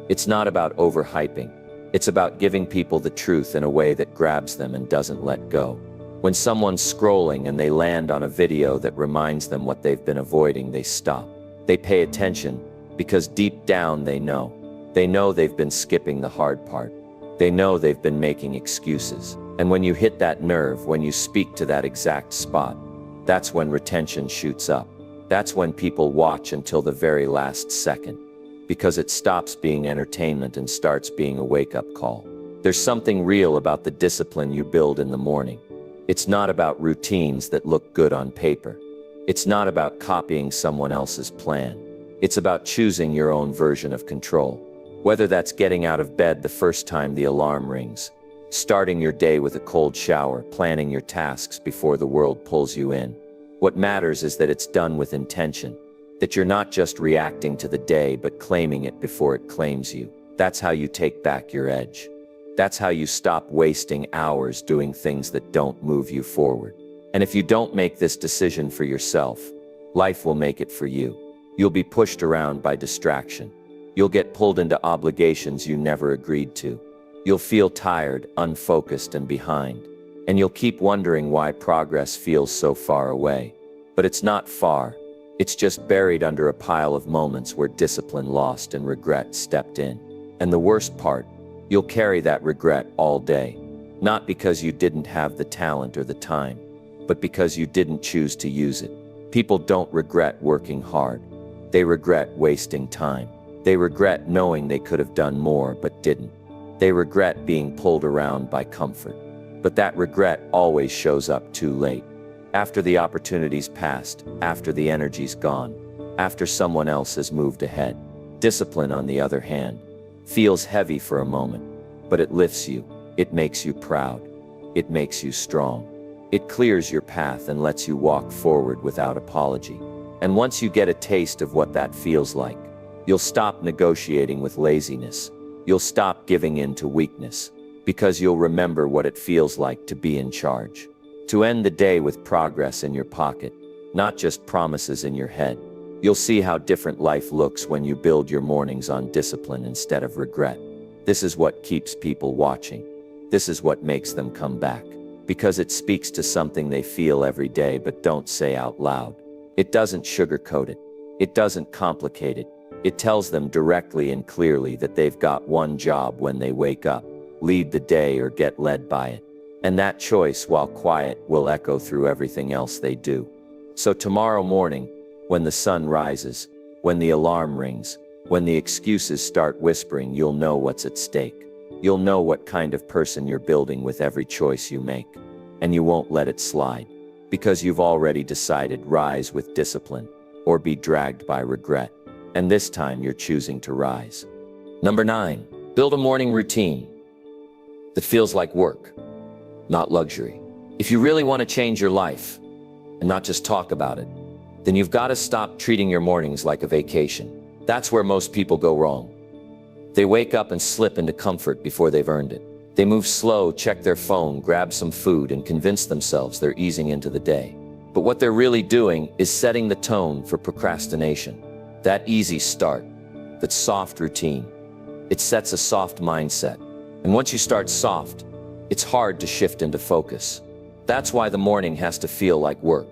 It's not about overhyping. It's about giving people the truth in a way that grabs them and doesn't let go. When someone's scrolling and they land on a video that reminds them what they've been avoiding, they stop. They pay attention because deep down they know. They know they've been skipping the hard part. They know they've been making excuses. And when you hit that nerve, when you speak to that exact spot, that's when retention shoots up. That's when people watch until the very last second, because it stops being entertainment and starts being a wake-up call. There's something real about the discipline you build in the morning. It's not about routines that look good on paper. It's not about copying someone else's plan. It's about choosing your own version of control. Whether that's getting out of bed the first time the alarm rings, starting your day with a cold shower, planning your tasks before the world pulls you in. What matters is that it's done with intention, that you're not just reacting to the day but claiming it before it claims you. That's how you take back your edge. That's how you stop wasting hours doing things that don't move you forward. And if you don't make this decision for yourself, life will make it for you. You'll be pushed around by distraction. You'll get pulled into obligations you never agreed to. You'll feel tired, unfocused, and behind. And you'll keep wondering why progress feels so far away. But it's not far. It's just buried under a pile of moments where discipline lost and regret stepped in. And the worst part, you'll carry that regret all day. Not because you didn't have the talent or the time, but because you didn't choose to use it. People don't regret working hard. They regret wasting time. They regret knowing they could have done more but didn't. They regret being pulled around by comfort. But that regret always shows up too late. After the opportunity's passed, after the energy's gone, after someone else has moved ahead. Discipline, on the other hand, feels heavy for a moment, but it lifts you. It makes you proud. It makes you strong. It clears your path and lets you walk forward without apology. And once you get a taste of what that feels like, you'll stop negotiating with laziness. You'll stop giving in to weakness, because you'll remember what it feels like to be in charge. To end the day with progress in your pocket, not just promises in your head. You'll see how different life looks when you build your mornings on discipline instead of regret. This is what keeps people watching. This is what makes them come back. Because it speaks to something they feel every day but don't say out loud. It doesn't sugarcoat it. It doesn't complicate it. It tells them directly and clearly that they've got one job when they wake up: lead the day or get led by it. And that choice, while quiet, will echo through everything else they do. So tomorrow morning, when the sun rises, when the alarm rings, when the excuses start whispering, you'll know what's at stake. You'll know what kind of person you're building with every choice you make. And you won't let it slide. Because you've already decided: rise with discipline, or be dragged by regret. And this time you're choosing to rise. Number 9, build a morning routine that feels like work, not luxury. If you really want to change your life, and not just talk about it, then you've got to stop treating your mornings like a vacation. That's where most people go wrong. They wake up and slip into comfort before they've earned it. They move slow, check their phone, grab some food, and convince themselves they're easing into the day. But what they're really doing is setting the tone for procrastination. That easy start, that soft routine, it sets a soft mindset. And once you start soft, it's hard to shift into focus. That's why the morning has to feel like work.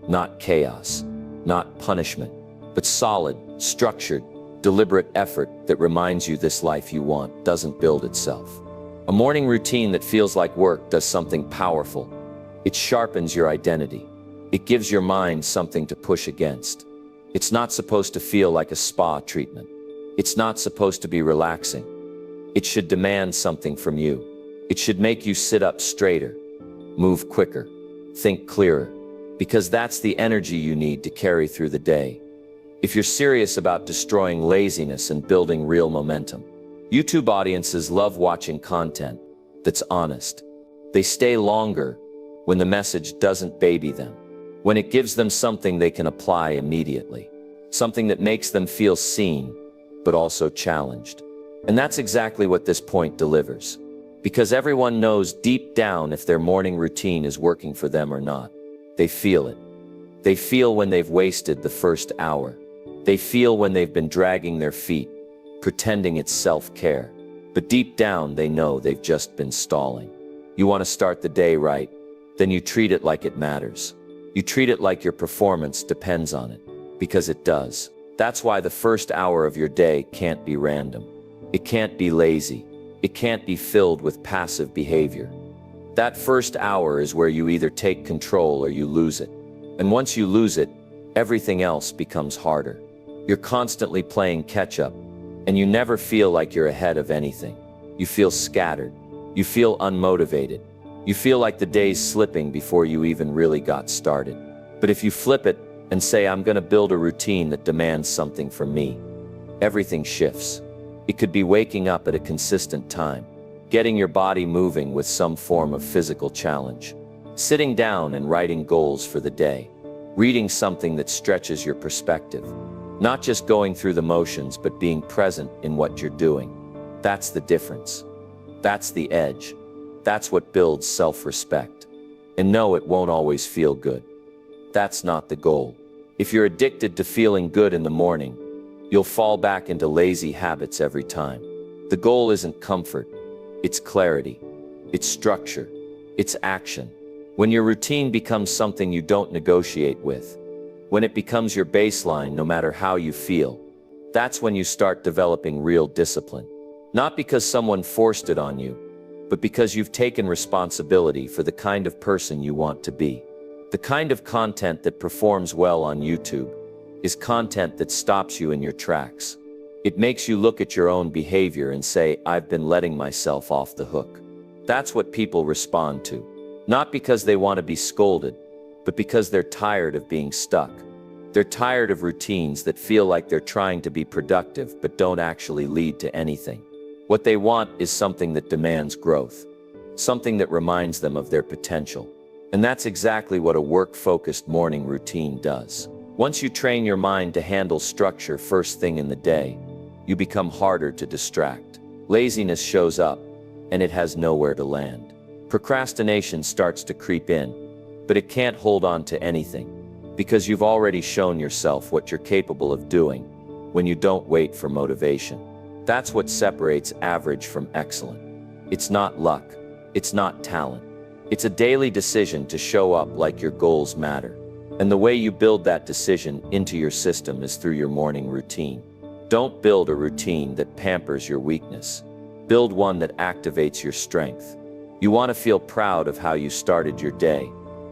Not chaos, not punishment, but solid, structured, deliberate effort that reminds you this life you want doesn't build itself. A morning routine that feels like work does something powerful. It sharpens your identity. It gives your mind something to push against. It's not supposed to feel like a spa treatment. It's not supposed to be relaxing. It should demand something from you. It should make you sit up straighter, move quicker, think clearer, because that's the energy you need to carry through the day. If you're serious about destroying laziness and building real momentum, YouTube audiences love watching content that's honest. They stay longer when the message doesn't baby them, when it gives them something they can apply immediately, something that makes them feel seen, but also challenged. And that's exactly what this point delivers, because everyone knows deep down if their morning routine is working for them or not. They feel it. They feel when they've wasted the first hour. They feel when they've been dragging their feet, pretending it's self-care. But deep down, they know they've just been stalling. You want to start the day right, then you treat it like it matters. You treat it like your performance depends on it, because it does. That's why the first hour of your day can't be random. It can't be lazy. It can't be filled with passive behavior. That first hour is where you either take control or you lose it. And once you lose it, everything else becomes harder. You're constantly playing catch-up, and you never feel like you're ahead of anything. You feel scattered. You feel unmotivated. You feel like the day's slipping before you even really got started. But if you flip it and say, I'm going to build a routine that demands something from me, everything shifts. It could be waking up at a consistent time, getting your body moving with some form of physical challenge, sitting down and writing goals for the day, reading something that stretches your perspective, not just going through the motions but being present in what you're doing. That's the difference. That's the edge. That's what builds self-respect. And no, it won't always feel good. That's not the goal. If you're addicted to feeling good in the morning, you'll fall back into lazy habits every time. The goal isn't comfort. It's clarity. It's structure. It's action. When your routine becomes something you don't negotiate with, when it becomes your baseline no matter how you feel, that's when you start developing real discipline. Not because someone forced it on you, but because you've taken responsibility for the kind of person you want to be. The kind of content that performs well on YouTube is content that stops you in your tracks. It makes you look at your own behavior and say, I've been letting myself off the hook. That's what people respond to. Not because they want to be scolded, but because they're tired of being stuck. They're tired of routines that feel like they're trying to be productive but don't actually lead to anything. What they want is something that demands growth, something that reminds them of their potential. And that's exactly what a work-focused morning routine does. Once you train your mind to handle structure first thing in the day, you become harder to distract. Laziness shows up, and it has nowhere to land. Procrastination starts to creep in, but it can't hold on to anything, because you've already shown yourself what you're capable of doing when you don't wait for motivation. That's what separates average from excellent. It's not luck. It's not talent. It's a daily decision to show up like your goals matter. And the way you build that decision into your system is through your morning routine. Don't build a routine that pampers your weakness. Build one that activates your strength. You want to feel proud of how you started your day.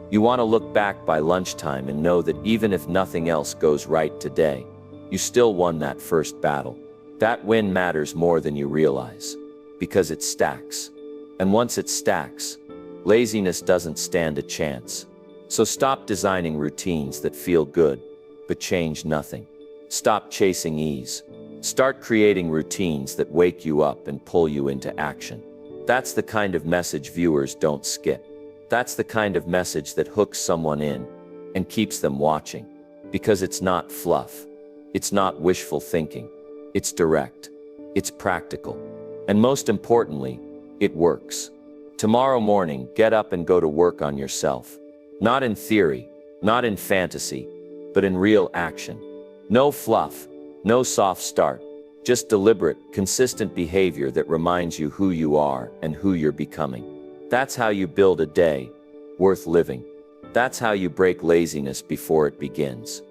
You want to look back by lunchtime and know that even if nothing else goes right today, you still won that first battle. That win matters more than you realize, because it stacks. And once it stacks, laziness doesn't stand a chance. So stop designing routines that feel good, but change nothing. Stop chasing ease. Start creating routines that wake you up and pull you into action. That's the kind of message viewers don't skip. That's the kind of message that hooks someone in and keeps them watching. Because it's not fluff. It's not wishful thinking. It's direct. It's practical. And most importantly, it works. Tomorrow morning, get up and go to work on yourself. Not in theory, not in fantasy, but in real action. No fluff, no soft start, just deliberate, consistent behavior that reminds you who you are and who you're becoming. That's how you build a day worth living. That's how you break laziness before it begins.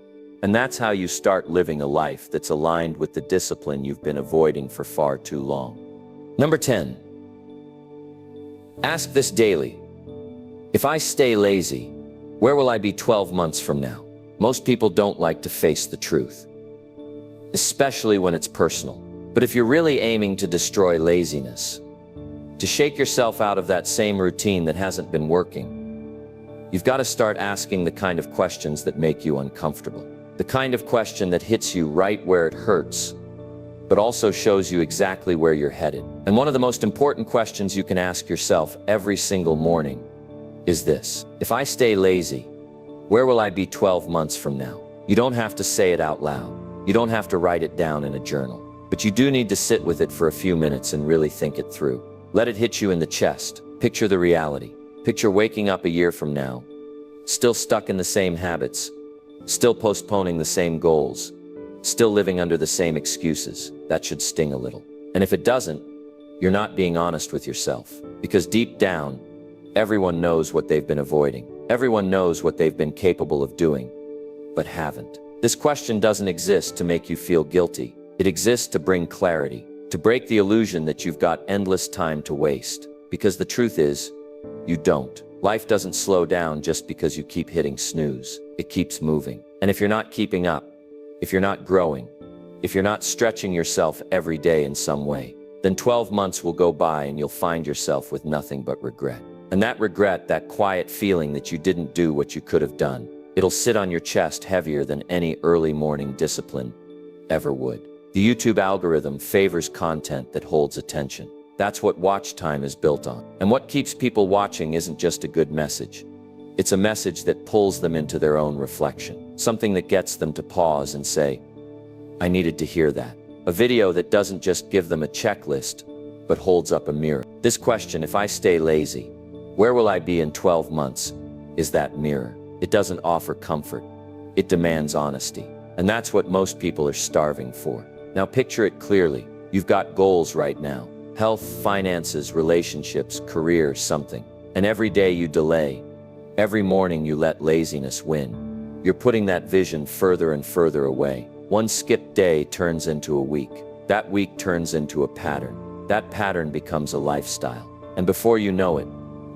And that's how you start living a life that's aligned with the discipline you've been avoiding for far too long. Number 10. Ask this daily. If I stay lazy, where will I be 12 months from now? Most people don't like to face the truth, especially when it's personal. But if you're really aiming to destroy laziness, to shake yourself out of that same routine that hasn't been working, you've got to start asking the kind of questions that make you uncomfortable. The kind of question that hits you right where it hurts, but also shows you exactly where you're headed. And one of the most important questions you can ask yourself every single morning is this: if I stay lazy, where will I be 12 months from now? You don't have to say it out loud. You don't have to write it down in a journal. But you do need to sit with it for a few minutes and really think it through. Let it hit you in the chest. Picture the reality. Picture waking up a year from now, still stuck in the same habits, still postponing the same goals, still living under the same excuses. That should sting a little. And if it doesn't, you're not being honest with yourself. Because deep down, everyone knows what they've been avoiding. Everyone knows what they've been capable of doing, but haven't. This question doesn't exist to make you feel guilty. It exists to bring clarity, to break the illusion that you've got endless time to waste. Because the truth is, you don't. Life doesn't slow down just because you keep hitting snooze. It keeps moving. And if you're not keeping up, if you're not growing, if you're not stretching yourself every day in some way, then 12 months will go by and you'll find yourself with nothing but regret. And that regret, that quiet feeling that you didn't do what you could have done, it'll sit on your chest heavier than any early morning discipline ever would. The YouTube algorithm favors content that holds attention. That's what watch time is built on. And what keeps people watching isn't just a good message. It's a message that pulls them into their own reflection. Something that gets them to pause and say, I needed to hear that. A video that doesn't just give them a checklist, but holds up a mirror. This question, if I stay lazy, where will I be in 12 months, is that mirror. It doesn't offer comfort. It demands honesty. And that's what most people are starving for. Now picture it clearly. You've got goals right now. Health, finances, relationships, career, something. And every day you delay. Every morning you let laziness win. You're putting that vision further and further away. One skipped day turns into a week. That week turns into a pattern. That pattern becomes a lifestyle. And before you know it,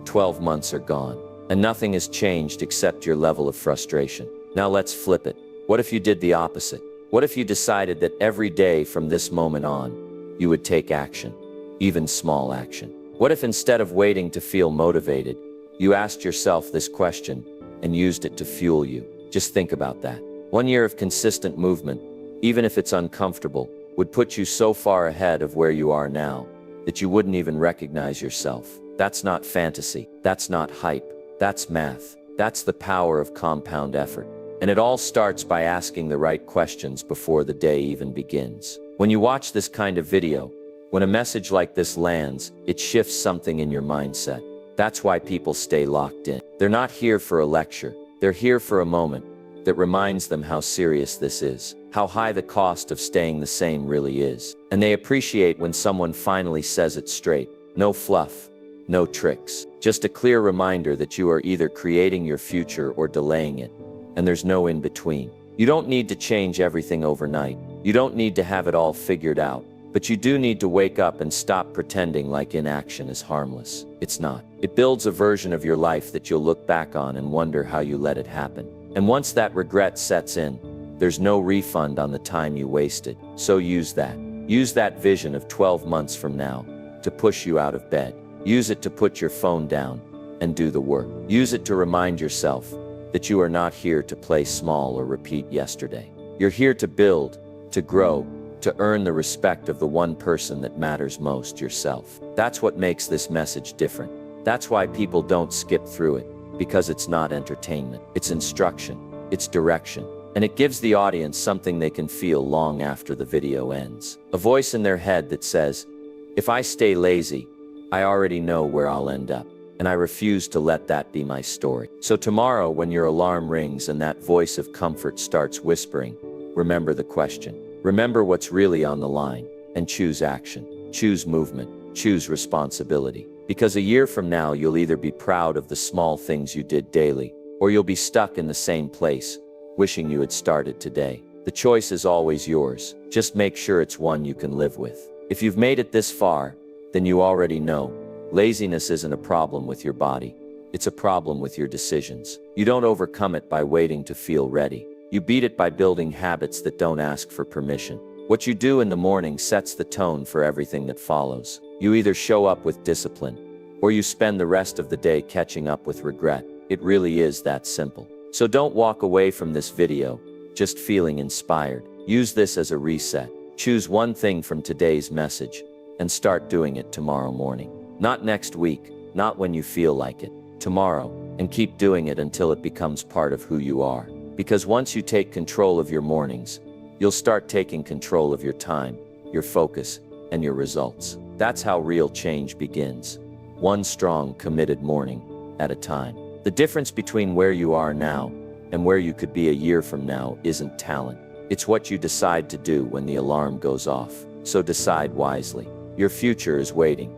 12 months are gone. And nothing has changed except your level of frustration. Now let's flip it. What if you did the opposite? What if you decided that every day from this moment on, you would take action, even small action? What if instead of waiting to feel motivated, you asked yourself this question and used it to fuel you? Just think about that. 1 year of consistent movement, even if it's uncomfortable, would put you so far ahead of where you are now that you wouldn't even recognize yourself. That's not fantasy. That's not hype. That's math. That's the power of compound effort. And it all starts by asking the right questions before the day even begins. When you watch this kind of video, when a message like this lands, it shifts something in your mindset. That's why people stay locked in. They're not here for a lecture. They're here for a moment that reminds them how serious this is, how high the cost of staying the same really is. And they appreciate when someone finally says it straight. No fluff, no tricks. Just a clear reminder that you are either creating your future or delaying it. And there's no in between. You don't need to change everything overnight. You don't need to have it all figured out. But you do need to wake up and stop pretending like inaction is harmless. It's not. It builds a version of your life that you'll look back on and wonder how you let it happen. And once that regret sets in, there's no refund on the time you wasted. So use that. Use that vision of 12 months from now to push you out of bed. Use it to put your phone down and do the work. Use it to remind yourself that you are not here to play small or repeat yesterday. You're here to build, to grow, to earn the respect of the one person that matters most, yourself. That's what makes this message different. That's why people don't skip through it, because it's not entertainment. It's instruction, it's direction, and it gives the audience something they can feel long after the video ends. A voice in their head that says, if I stay lazy, I already know where I'll end up. And I refuse to let that be my story. So tomorrow, when your alarm rings and that voice of comfort starts whispering, remember the question. Remember what's really on the line, and choose action. Choose movement. Choose responsibility. Because a year from now, you'll either be proud of the small things you did daily, or you'll be stuck in the same place, wishing you had started today. The choice is always yours. Just make sure it's one you can live with. If you've made it this far, then you already know. Laziness isn't a problem with your body. It's a problem with your decisions. You don't overcome it by waiting to feel ready. You beat it by building habits that don't ask for permission. What you do in the morning sets the tone for everything that follows. You either show up with discipline, or you spend the rest of the day catching up with regret. It really is that simple. So don't walk away from this video just feeling inspired. Use this as a reset. Choose one thing from today's message and start doing it tomorrow morning. Not next week, not when you feel like it. Tomorrow, and keep doing it until it becomes part of who you are. Because once you take control of your mornings, you'll start taking control of your time, your focus, and your results. That's how real change begins. One strong, committed morning at a time. The difference between where you are now and where you could be a year from now isn't talent. It's what you decide to do when the alarm goes off. So decide wisely. Your future is waiting.